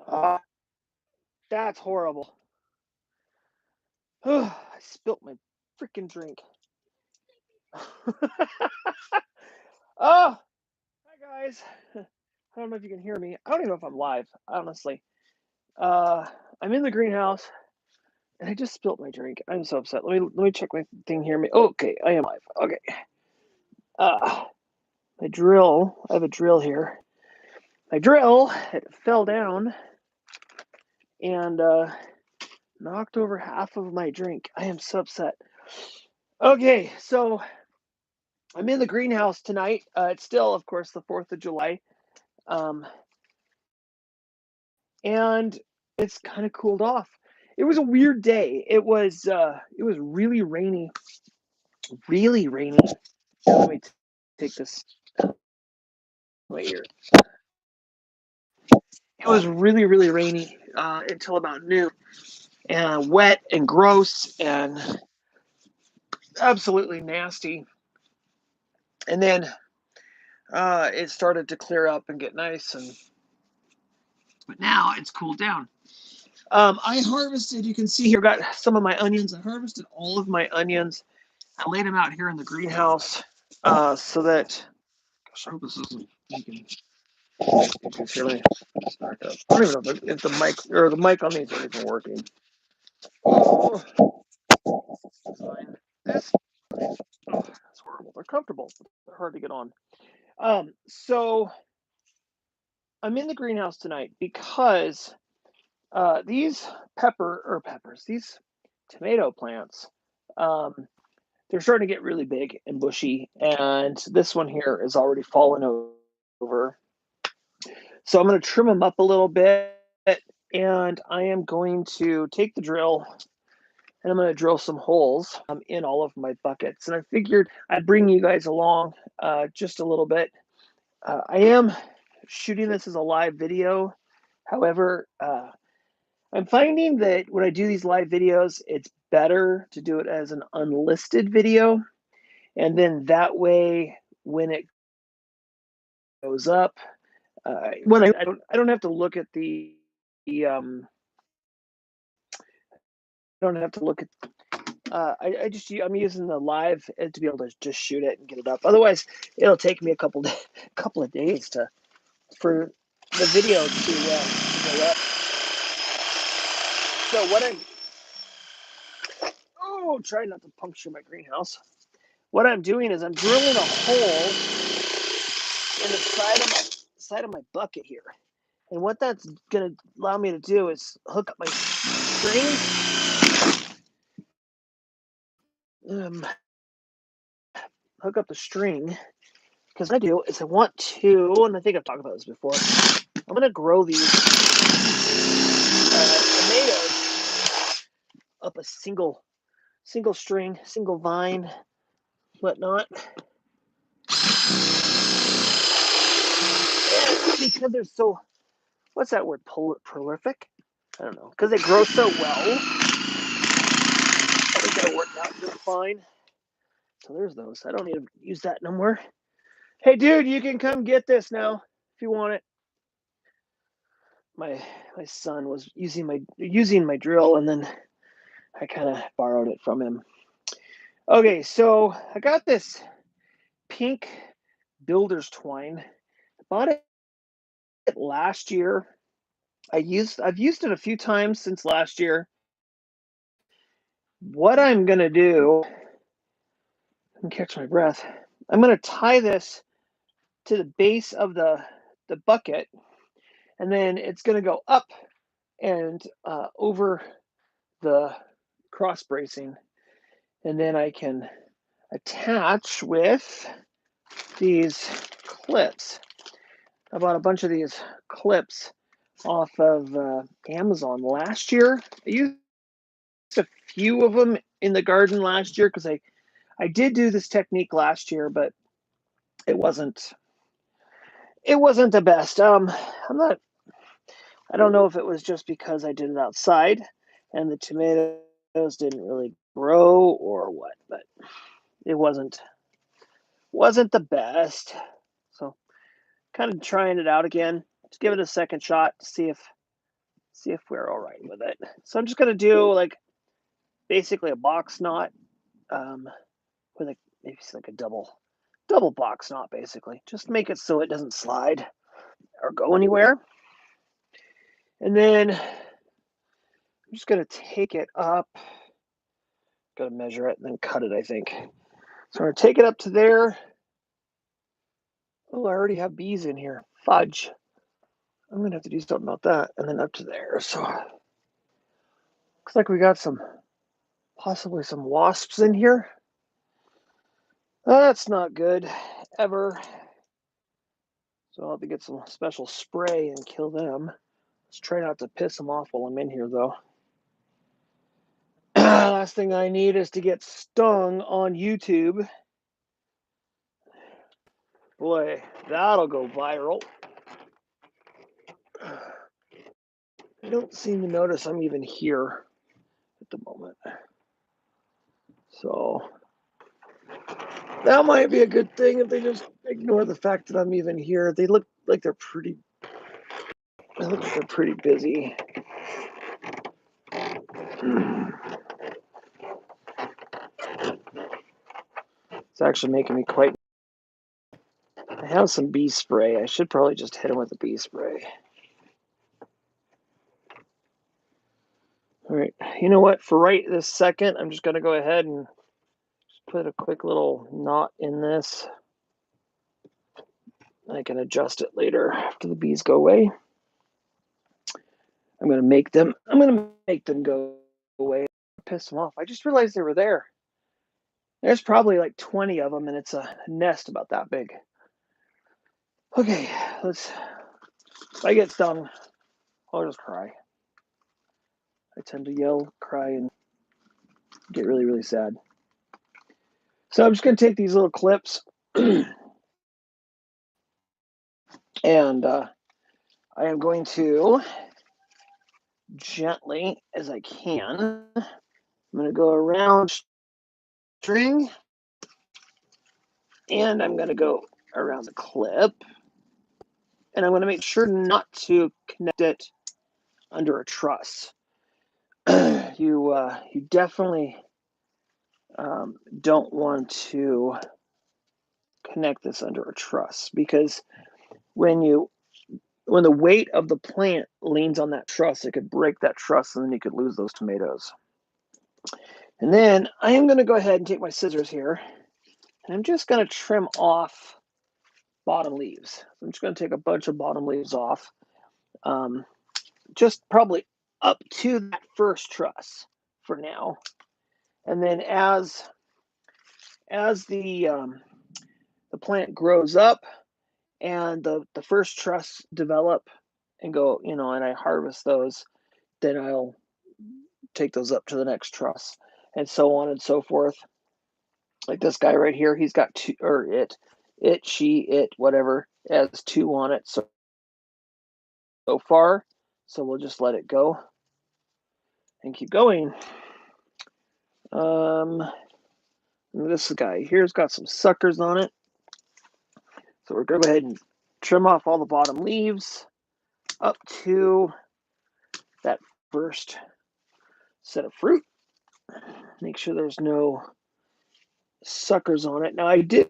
Ah, that's horrible. I spilt my freaking drink. Oh, hi guys. I don't know if you can hear me. I don't even know if I'm live, honestly. Uh, I'm in the greenhouse and I just spilt my drink. I'm so upset. Let me check my thing here. Okay, I am live. Okay. My drill. I have a drill here. My drill, it fell down and knocked over half of my drink. I am so upset. Okay, so I'm in the greenhouse tonight. It's still, of course, the 4th of July. Um, and it's kind of cooled off. It was a weird day. It was really rainy, really rainy. Let me take this right here. It was really, really rainy until about noon, and wet and gross and absolutely nasty. And then it started to clear up and get nice, but now it's cooled down. I harvested. You can see here, I've got some of my onions. I harvested all of my onions. I laid them out here in the greenhouse so that. Gosh, I hope this isn't. You can hear me. Back up. I don't even know if the mic or the mic on these are even working. Oh, fine. This. Oh, that's horrible. They're comfortable. They're hard to get on. So I'm in the greenhouse tonight because these these tomato plants, they're starting to get really big and bushy, and this one here is already fallen over. So I'm going to trim them up a little bit, and I am going to take the drill and I'm going to drill some holes in all of my buckets. And I figured I'd bring you guys along just a little bit. I am shooting this as a live video. However, I'm finding that when I do these live videos, it's better to do it as an unlisted video. And then that way, when it goes up, when I don't have to look at the I don't have to look at. I'm using the live to be able to just shoot it and get it up. Otherwise, it'll take me a couple of days for the video to go up. So what I'm trying not to puncture my greenhouse. What I'm doing is I'm drilling a hole in the side of my bucket here. And what that's gonna allow me to do is hook up my string. Hook up the string. Because what I do is I want to, and I think I've talked about this before, I'm gonna grow these tomatoes up a single string, single vine, whatnot. And because they're so, what's that word? Prolific? I don't know. Because they grow so well, I think that worked out just fine. So there's those. I don't need to use that no more. Hey, dude, you can come get this now if you want it. My son was using my drill, and then I kind of borrowed it from him. Okay, so I got this pink builder's twine. I bought it last year. I've used it a few times since last year. What I'm gonna do, and catch my breath, I'm gonna tie this to the base of the bucket, and then it's gonna go up and over the cross bracing, and then I can attach with these clips. I bought a bunch of these clips off of Amazon last year. I used a few of them in the garden last year because I did do this technique last year, but it wasn't the best. I don't know if it was just because I did it outside and the tomatoes didn't really grow or what, but it wasn't the best. So kind of trying it out again. Just give it a second shot to see if See if we're all right with it. So I'm just going to do like basically a box knot with maybe like a double box knot, basically. Just make it so it doesn't slide or go anywhere. And then I'm just going to take it up. Got to measure it and then cut it, I think. So I'm going to take it up to there. Oh, I already have bees in here. Fudge. I'm going to have to do something about that. And then up to there. So looks like we got possibly some wasps in here. That's not good, ever. So I'll have to get some special spray and kill them. Let's try not to piss them off while I'm in here, though. Last thing I need is to get stung on YouTube. Boy, that'll go viral. I don't seem to notice I'm even here at the moment. So that might be a good thing if they just ignore the fact that I'm even here. They look like they're pretty busy. It's actually making me quite... I have some bee spray. I should probably just hit them with the bee spray. All right, you know what? For right this second, I'm just going to go ahead and just put a quick little knot in this. I can adjust it later after the bees go away. I'm going to make them go away. Piss them off. I just realized they were there. There's probably like 20 of them, and it's a nest about that big. Okay, if I get stung, I'll just cry. I tend to yell, cry, and get really, really sad. So I'm just going to take these little clips and I am going to gently, as I can, I'm going to go around string and I'm going to go around the clip and I'm going to make sure not to connect it under a truss. You definitely don't want to connect this under a truss because when the weight of the plant leans on that truss, it could break that truss and then you could lose those tomatoes. And then I am going to go ahead and take my scissors here and I'm just going to trim off bottom leaves. I'm just going to take a bunch of bottom leaves off, just probably up to that first truss for now. And then as the plant grows up and the first truss develop and go, and I harvest those, then I'll take those up to the next truss and so on and so forth. Like this guy right here, he's got two, or it, whatever, has two on it so far. So we'll just let it go and keep going. This guy here's got some suckers on it. So we're going to go ahead and trim off all the bottom leaves up to that first set of fruit. Make sure there's no suckers on it. Now I did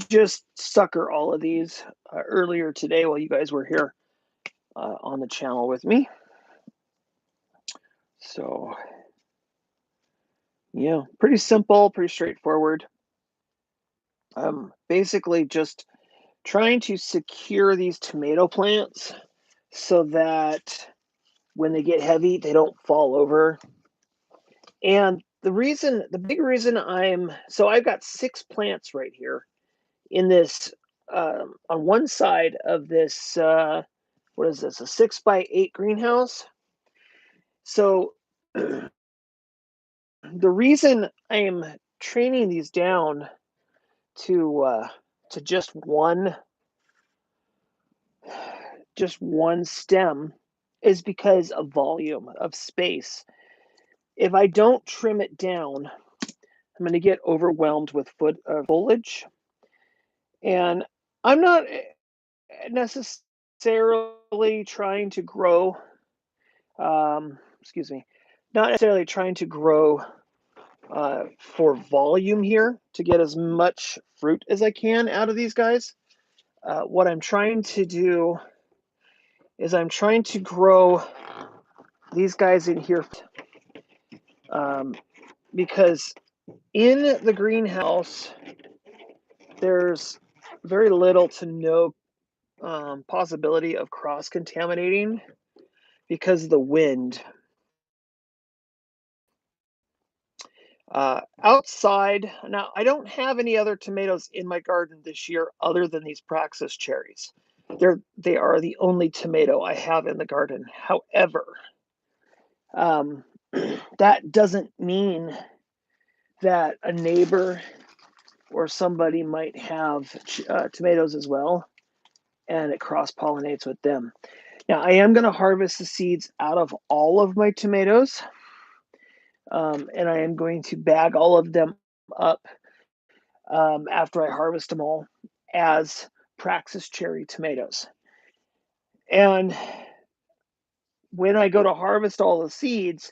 just sucker all of these earlier today while you guys were here on the channel with me. So yeah, pretty simple, pretty straightforward. Basically just trying to secure these tomato plants so that when they get heavy, they don't fall over. And the big reason I've got 6 plants right here in this, on one side of this, what is this, a 6x8 greenhouse. So the reason I am training these down to just one stem is because of volume, of space. If I don't trim it down, I'm going to get overwhelmed with foliage. And I'm not necessarily trying to grow excuse me, not necessarily trying to grow for volume here to get as much fruit as I can out of these guys. What I'm trying to do is I'm trying to grow these guys in here because in the greenhouse, there's very little to no possibility of cross-contaminating because of the wind. Outside, now I don't have any other tomatoes in my garden this year other than these Praxis cherries. They are the only tomato I have in the garden. However, that doesn't mean that a neighbor or somebody might have tomatoes as well, and it cross-pollinates with them. Now, I am going to harvest the seeds out of all of my tomatoes, and I am going to bag all of them up after I harvest them all as Praxis cherry tomatoes. And when I go to harvest all the seeds,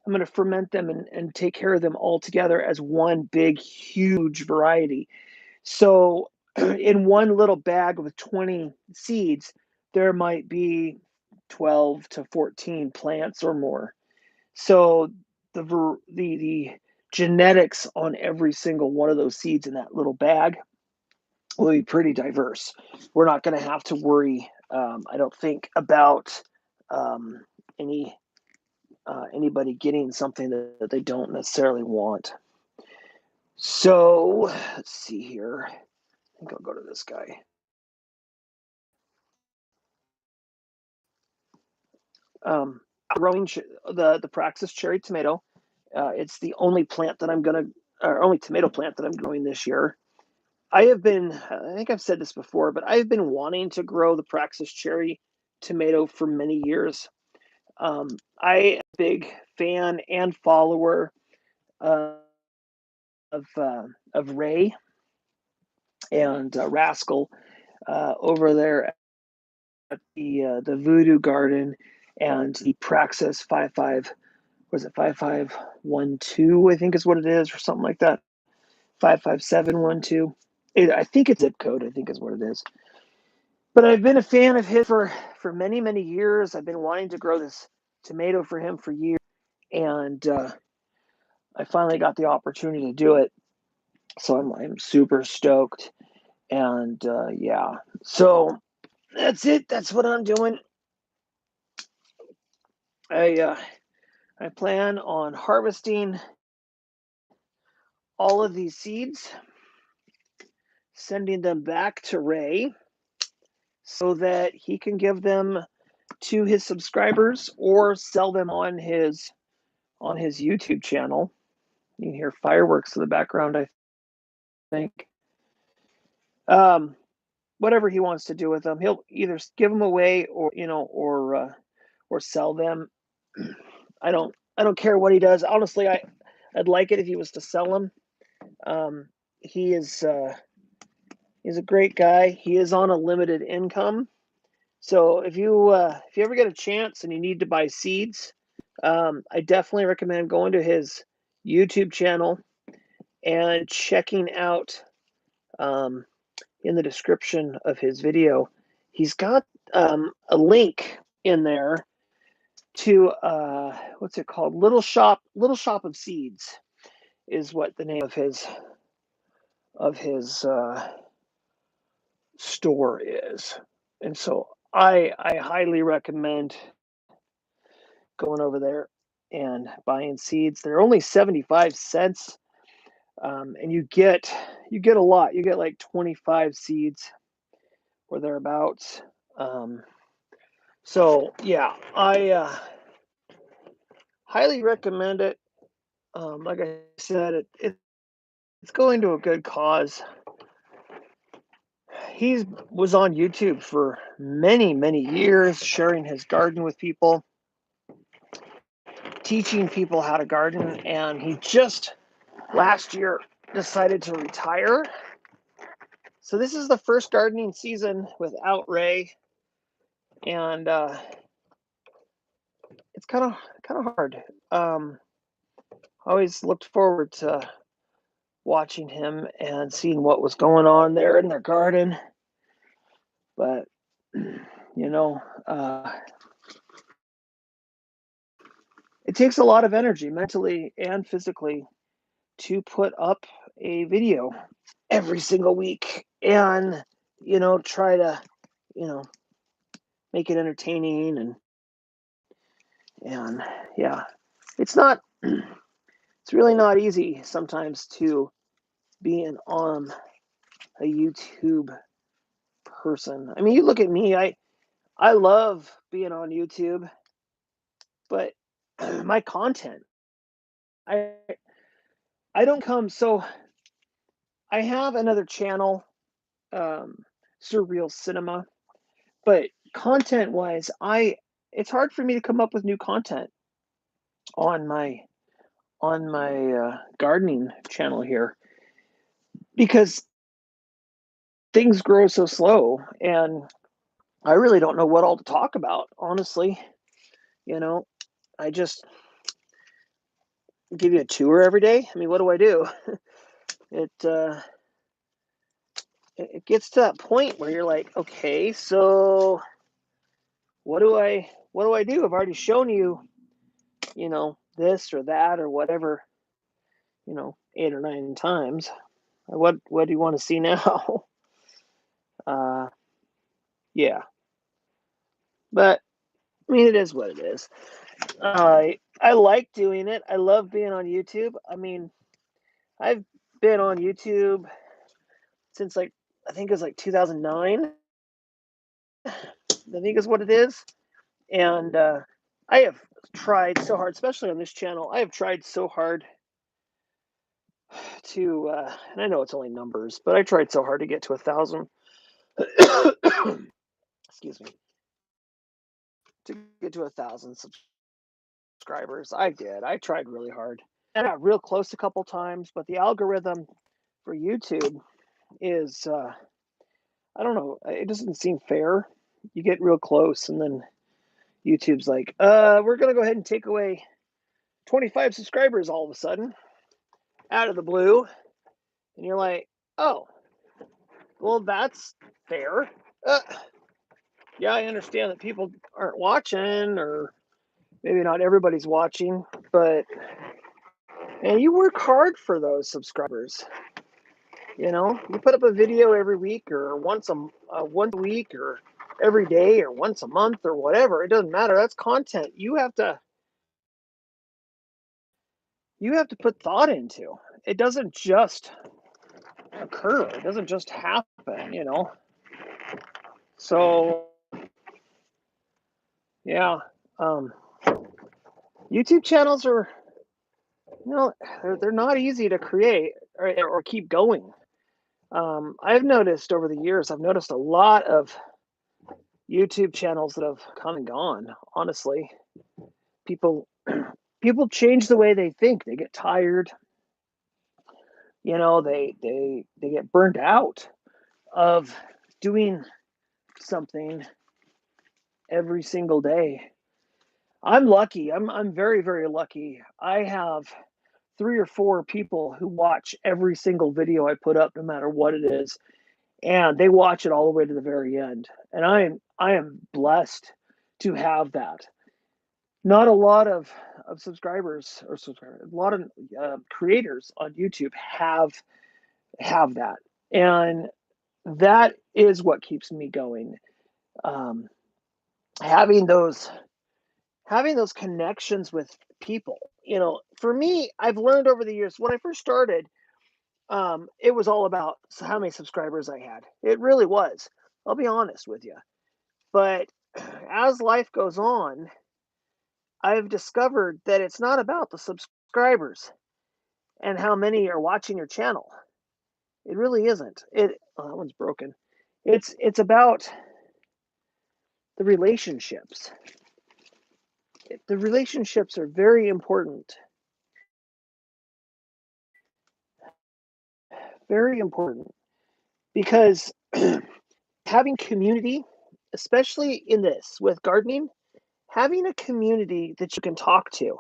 I'm going to ferment them and take care of them all together as one big, huge variety. So in one little bag with 20 seeds, there might be 12 to 14 plants or more. So the genetics on every single one of those seeds in that little bag will be pretty diverse. We're not going to have to worry, I don't think, about anybody getting something that they don't necessarily want. So let's see here. I think I'll go to this guy. Growing the Praxis cherry tomato. It's the only plant that only tomato plant that I'm growing this year. I think I've said this before, but I've been wanting to grow the Praxis cherry tomato for many years. I am a big fan and follower of Ray and Rascal over there at the Voodoo Garden and the Praxis 5512, I think is what it is, or something like that. 55712. I think it's zip code, I think is what it is. But I've been a fan of his for many, many years. I've been wanting to grow this tomato for him for years, and I finally got the opportunity to do it. So I'm super stoked. And yeah, so that's it. That's what I'm doing. I plan on harvesting all of these seeds, sending them back to Ray so that he can give them to his subscribers or sell them on his YouTube channel. You can hear fireworks in the background, I think. Whatever he wants to do with them, he'll either give them away or sell them. I don't care what he does. Honestly, I'd like it if he was to sell them. He's a great guy. He is on a limited income. So if you ever get a chance and you need to buy seeds, I definitely recommend going to his YouTube channel and checking out in the description of his video. He's got a link in there to what's it called? Little Shop of Seeds is what the name of his store is. And so I highly recommend going over there and buying seeds. They're only 75 cents. And you get a lot. You get like 25 seeds or thereabouts. So yeah, I highly recommend it. Like I said, it's going to a good cause. He was on YouTube for many, many years, sharing his garden with people, teaching people how to garden, and he just last year decided to retire. So this is the first gardening season without Ray, and it's kind of hard. I always looked forward to watching him and seeing what was going on there in their garden, but you know, it takes a lot of energy, mentally and physically, to put up a video every single week and try to you know make it entertaining and yeah, it's not it's really not easy sometimes to be on a YouTube person. I mean, you look at me, I love being on YouTube, but my content, I I don't come so I have another channel, um Surreal Cinema, but content wise, I it's hard for me to come up with new content on my gardening channel here because things grow so slow and I really don't know what all to talk about, honestly. You know, I just give you a tour every day. I mean, what do I do? It it gets to that point where you're like, okay, so what do I do? I've already shown you, this or that or whatever, 8 or 9 times. What do you want to see now? uh yeah. But I mean, it is what it is. I like doing it. I love being on YouTube. I mean, I've been on YouTube since like I think it was like 2009. I think is what it is. And I have tried so hard, especially on this channel. I have tried so hard to, and I know it's only numbers, but I tried so hard to get to 1,000. Excuse me, to get to 1,000 subscribers. I did. I tried really hard. I got real close a couple times, but the algorithm for YouTube is, I don't know, it doesn't seem fair. You get real close, and then YouTube's like, we're gonna go ahead and take away 25 subscribers all of a sudden, out of the blue, and you're like, oh, well, that's fair. Uh, yeah, I understand that people aren't watching, or maybe not everybody's watching, but and you work hard for those subscribers. You put up a video every week, or once a week, or every day, or once a month, or whatever. It doesn't matter. That's content you have to put thought into. It doesn't just occur. It doesn't just happen. So yeah, um, YouTube channels are, they're not easy to create or keep going. I've noticed over the years, I've noticed a lot of YouTube channels that have come and gone. Honestly, people people change the way they think. They get tired. They get burned out of doing something every single day. I'm lucky. I'm very, very lucky. I have 3 or 4 people who watch every single video I put up, no matter what it is, and they watch it all the way to the very end. And I am blessed to have that. Not a lot of subscribers or subscribers, a lot of creators on YouTube have that, and that is what keeps me going. Um, having those connections with people. For me, I've learned over the years. When I first started, it was all about how many subscribers I had. It really was. I'll be honest with you. But as life goes on, I've discovered that it's not about the subscribers and how many are watching your channel. It really isn't. That one's broken. It's about the relationships. The relationships are very important. Very important because having community, especially in this with gardening, having a community that you can talk to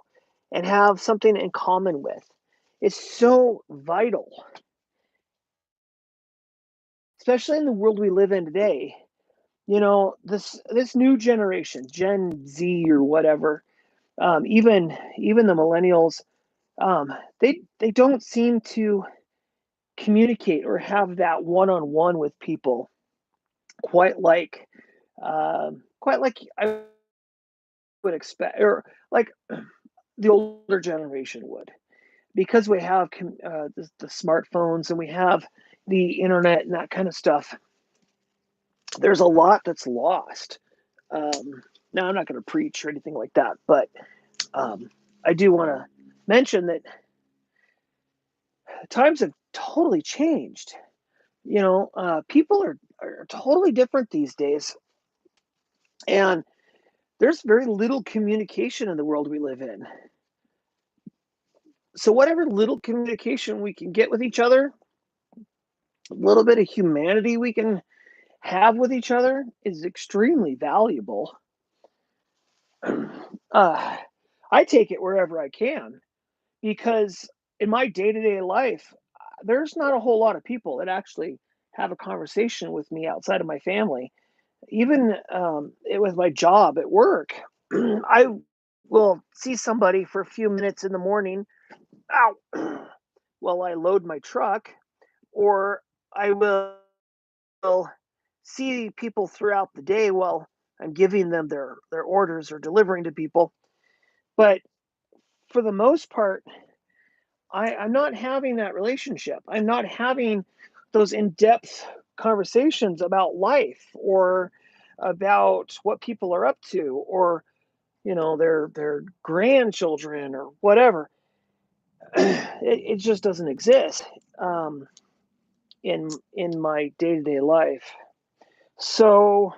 and have something in common with is so vital, especially in the world we live in today. This new generation, Gen Z or whatever, even the millennials, they don't seem to communicate or have that one-on-one with people quite like I would expect, or like the older generation would, because we have the smartphones and we have the internet and that kind of stuff. There's a lot that's lost. Now, I'm not going to preach or anything like that, but I do want to mention that times have totally changed. People are totally different these days, and there's very little communication in the world we live in. So, whatever little communication we can get with each other, a little bit of humanity we can have with each other is extremely valuable. I take it wherever I can, because in my day-to-day life, there's not a whole lot of people that actually have a conversation with me outside of my family. Even with my job at work, I will see somebody for a few minutes in the morning, ow, while I load my truck, or I will see people throughout the day while I'm giving them their orders or delivering to people. But for the most part, I'm not having that relationship. I'm not having those in-depth conversations about life, or about what people are up to, or their grandchildren or whatever. It just doesn't exist in my day-to-day life. So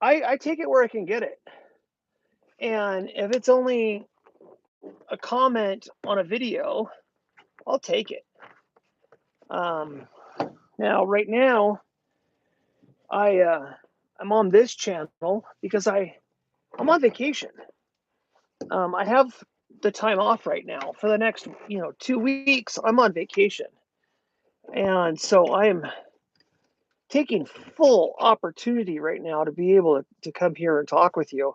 I take it where I can get it. And if it's only a comment on a video, I'll take it. Now, right now, I'm on this channel because I'm on vacation. I have the time off right now for the next 2 weeks. I'm on vacation, and so I am taking full opportunity right now to be able to come here and talk with you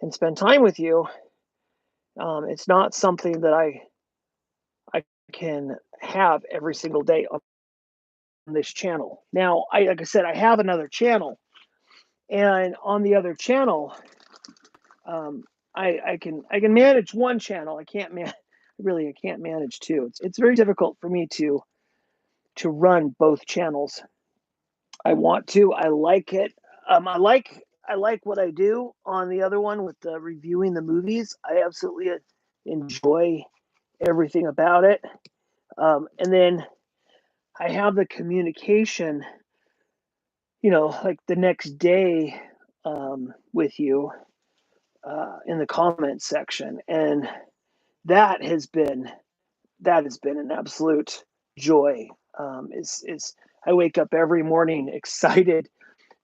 and spend time with you. It's not something that I can have every single day on this channel. Now, like I said, I have another channel, and on the other channel, um, I can manage one channel. I can't manage two. It's very difficult for me to run both channels. I want to. I like it. I like what I do on the other one with the reviewing the movies. I absolutely enjoy everything about it. And then I have the communication, like the next day, with you in the comments section, and that has been an absolute joy. Is I wake up every morning excited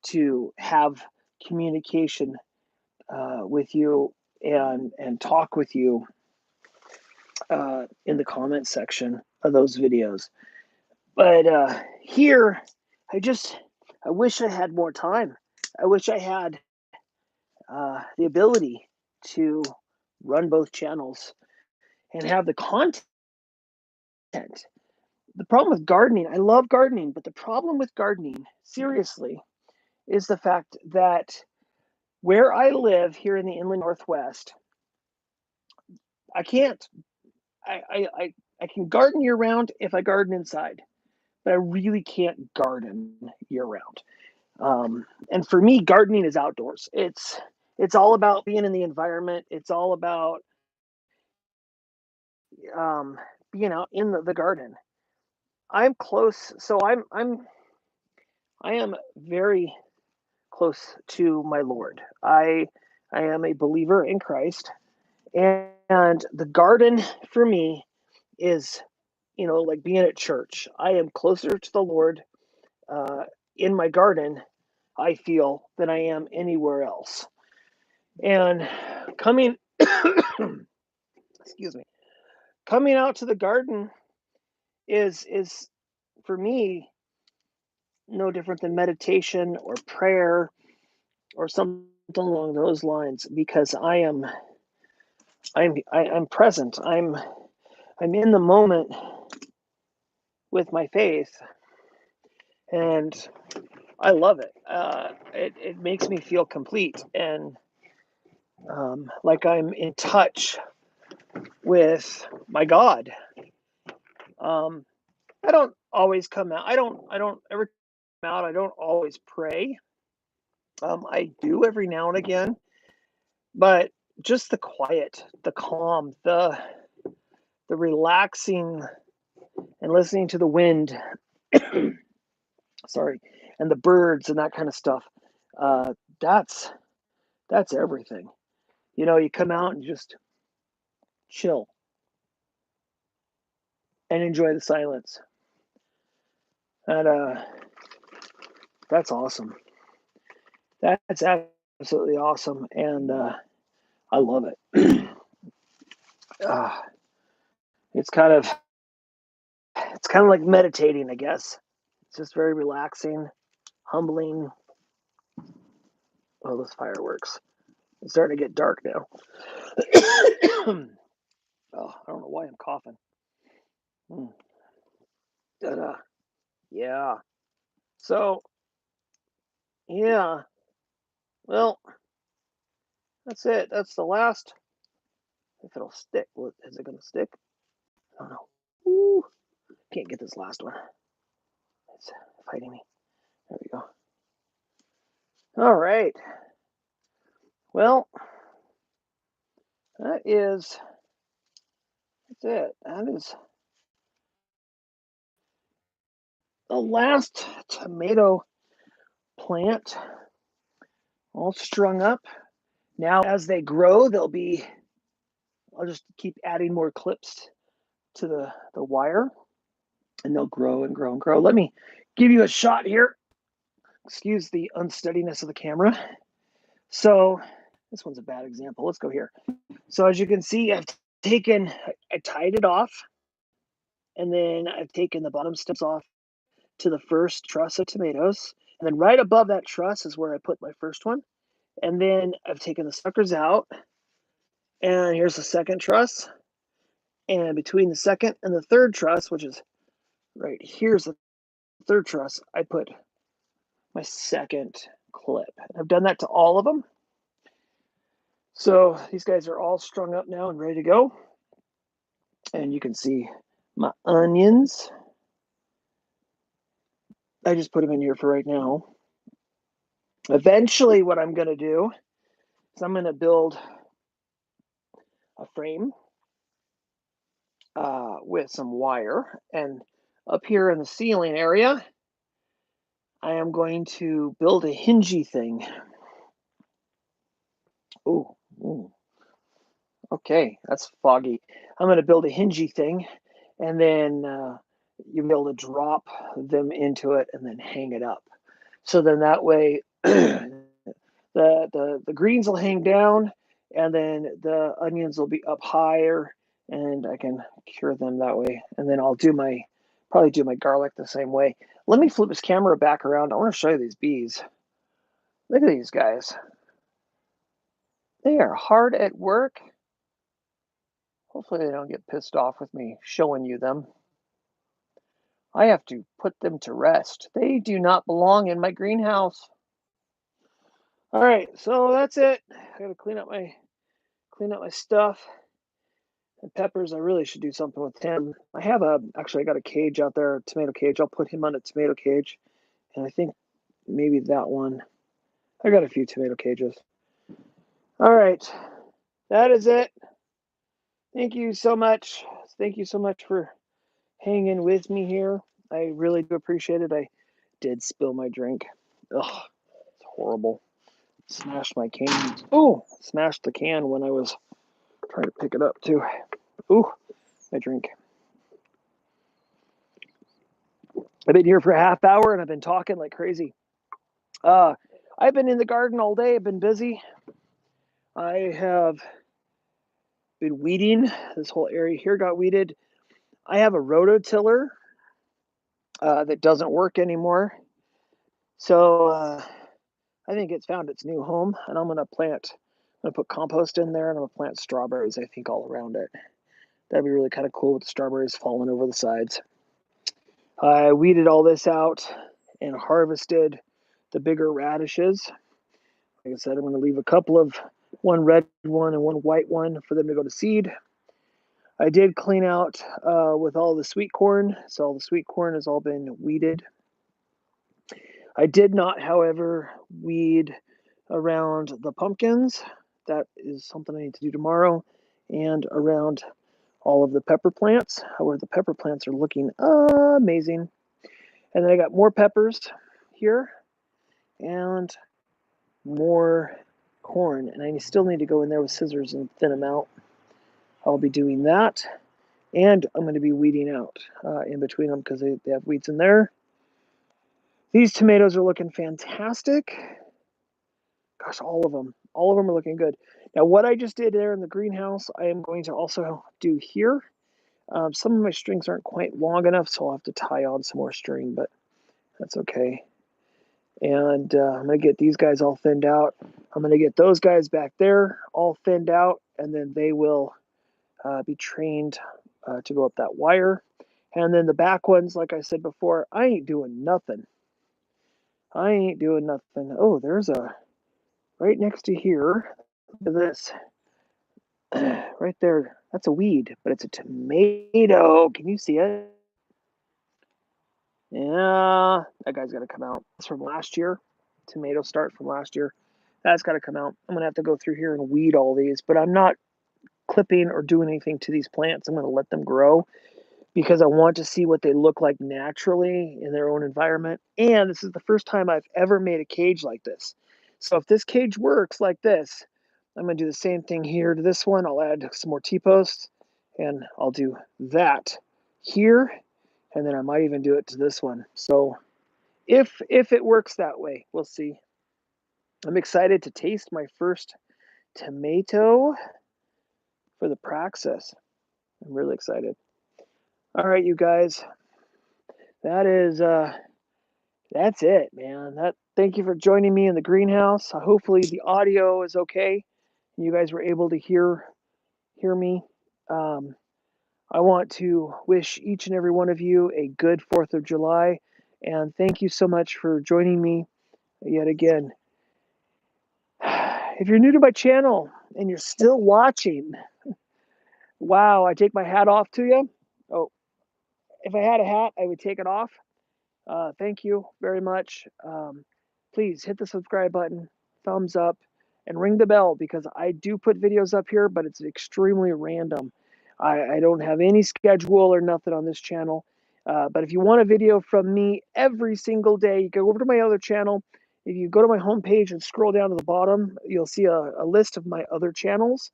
to have communication with you and talk with you in the comment section of those videos. But here, I wish I had more time. I wish I had the ability to run both channels and have the content. The problem with gardening, I love gardening, but the problem with gardening, seriously, is the fact that where I live here in the inland Northwest, I can't. I can garden year round if I garden inside, but I really can't garden year round. And for me, gardening is outdoors. It's all about being in the environment. It's all about um, being out in the garden. I'm close, so I am very close to my Lord. I am a believer in Christ, and the garden for me is, like being at church. I am closer to the Lord in my garden. I feel, than I am anywhere else. And coming, excuse me, coming out to the garden is for me no different than meditation or prayer or something along those lines, because I'm present. I'm in the moment with my faith, and I love it. It makes me feel complete, and like I'm in touch with my God. I don't always come out. I don't ever come out. I don't always pray. I do every now and again, but just the quiet, the calm, the relaxing, and listening to the wind, sorry, and the birds and that kind of stuff. Uh, that's everything. You come out and just chill and enjoy the silence. And that's awesome. That's absolutely awesome, and I love it. uh, it's kind of like meditating, I guess. It's just very relaxing, humbling. Oh, those fireworks! It's starting to get dark now. Oh, I don't know why I'm coughing. But, yeah. So, yeah. Well, that's it. That's the last. If it'll stick, is it going to stick? I don't know. Ooh, can't get this last one. It's fighting me. There we go. All right. Well, that's it. That is the last tomato plant all strung up. Now, as they grow, I'll just keep adding more clips to the wire, and they'll grow and grow and grow. Let me give you a shot here. Excuse the unsteadiness of the camera. So this one's a bad example. Let's go here. So as you can see, I tied it off, and then I've taken the bottom stems off to the first truss of tomatoes. And then right above that truss is where I put my first one. And then I've taken the suckers out, and here's the second truss. And between the second and the third truss, which is right here's the third truss, I put my second clip. I've done that to all of them. So these guys are all strung up now and ready to go. And you can see my onions. I just put them in here for right now. Eventually, what I'm going to do is I'm going to build a frame with some wire. And up here in the ceiling area, I am going to build a hingey thing. Ooh. Okay, that's foggy. I'm going to build a hingey thing, and then you'll be able to drop them into it and then hang it up. So then that way, the greens will hang down, and then the onions will be up higher, and I can cure them that way. And then I'll probably do my garlic the same way. Let me flip this camera back around. I want to show you these bees. Look at these guys. They are hard at work. Hopefully they don't get pissed off with me showing you them. I have to put them to rest. They do not belong in my greenhouse. All right, so that's it. I gotta clean up my stuff. And Peppers, I really should do something with him. I got a cage out there, a tomato cage. I'll put him on a tomato cage. And I think maybe that one. I got a few tomato cages. All right, that is it. Thank you so much. Thank you so much for hanging with me here. I really do appreciate it. I did spill my drink. Ugh, it's horrible. Smashed my can. Oh, smashed the can when I was trying to pick it up too. Ooh, my drink. I've been here for a half hour and I've been talking like crazy. I've been in the garden all day. I've been busy. I have been weeding. This whole area here got weeded. I have a rototiller that doesn't work anymore. So I think it's found its new home, and I'm going to put compost in there, and I'm going to plant strawberries, I think, all around it. That'd be really kind of cool with the strawberries falling over the sides. I weeded all this out and harvested the bigger radishes. Like I said, I'm going to leave a couple of, one red one and one white one for them to go to seed. I did clean out with all the sweet corn, so all the sweet corn has all been weeded. I did not, however, weed around the pumpkins. That is something I need to do tomorrow, and around all of the pepper plants. However, the pepper plants are looking amazing. And then I got more peppers here and more corn, and I still need to go in there with scissors and thin them out. I'll be doing that, and I'm going to be weeding out in between them because they have weeds in there. These tomatoes are looking fantastic. Gosh, all of them are looking good. Now, what I just did there in the greenhouse, I am going to also do here. Some of my strings aren't quite long enough, so I'll have to tie on some more string, but that's okay. And I'm going to get these guys all thinned out. I'm going to get those guys back there all thinned out, and then they will be trained to go up that wire. And then the back ones, like I said before, I ain't doing nothing. Oh, there's a, right next to here, look at this. Right there, that's a weed, but it's a tomato. Can you see it? Yeah, that guy's got to come out. It's from last year. Tomato start from last year. That's got to come out. I'm going to have to go through here and weed all these, but I'm not clipping or doing anything to these plants. I'm going to let them grow because I want to see what they look like naturally in their own environment. And this is the first time I've ever made a cage like this. So if this cage works like this, I'm going to do the same thing here to this one. I'll add some more T-posts, and I'll do that here, and then I might even do it to this one. So if it works that way, we'll see. I'm excited to taste my first tomato for the Praxis. I'm really excited. All right, you guys. That is that's it, man. Thank you for joining me in the greenhouse. Hopefully the audio is okay. You guys were able to hear me. I want to wish each and every one of you a good 4th of July, and thank you so much for joining me yet again. If you're new to my channel and you're still watching, wow, I take my hat off to you. Oh, if I had a hat, I would take it off. Thank you very much. Please hit the subscribe button, thumbs up, and ring the bell because I do put videos up here, but it's extremely random. I don't have any schedule or nothing on this channel. But if you want a video from me every single day, you go over to my other channel. If you go to my homepage and scroll down to the bottom, you'll see a list of my other channels.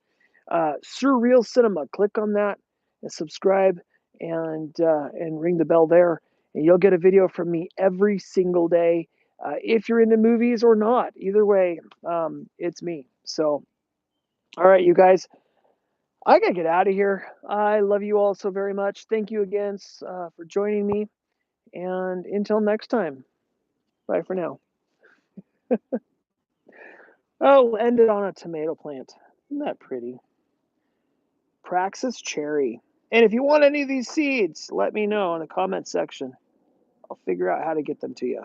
Surreal Cinema. Click on that and subscribe and ring the bell there. And you'll get a video from me every single day. If you're into movies or not, either way, it's me. So, all right, you guys, I gotta get out of here. I love you all so very much. Thank you again for joining me. And until next time, bye for now. Oh, we'll end it on a tomato plant. Isn't that pretty? Praxis cherry. And if you want any of these seeds, let me know in the comment section. I'll figure out how to get them to you.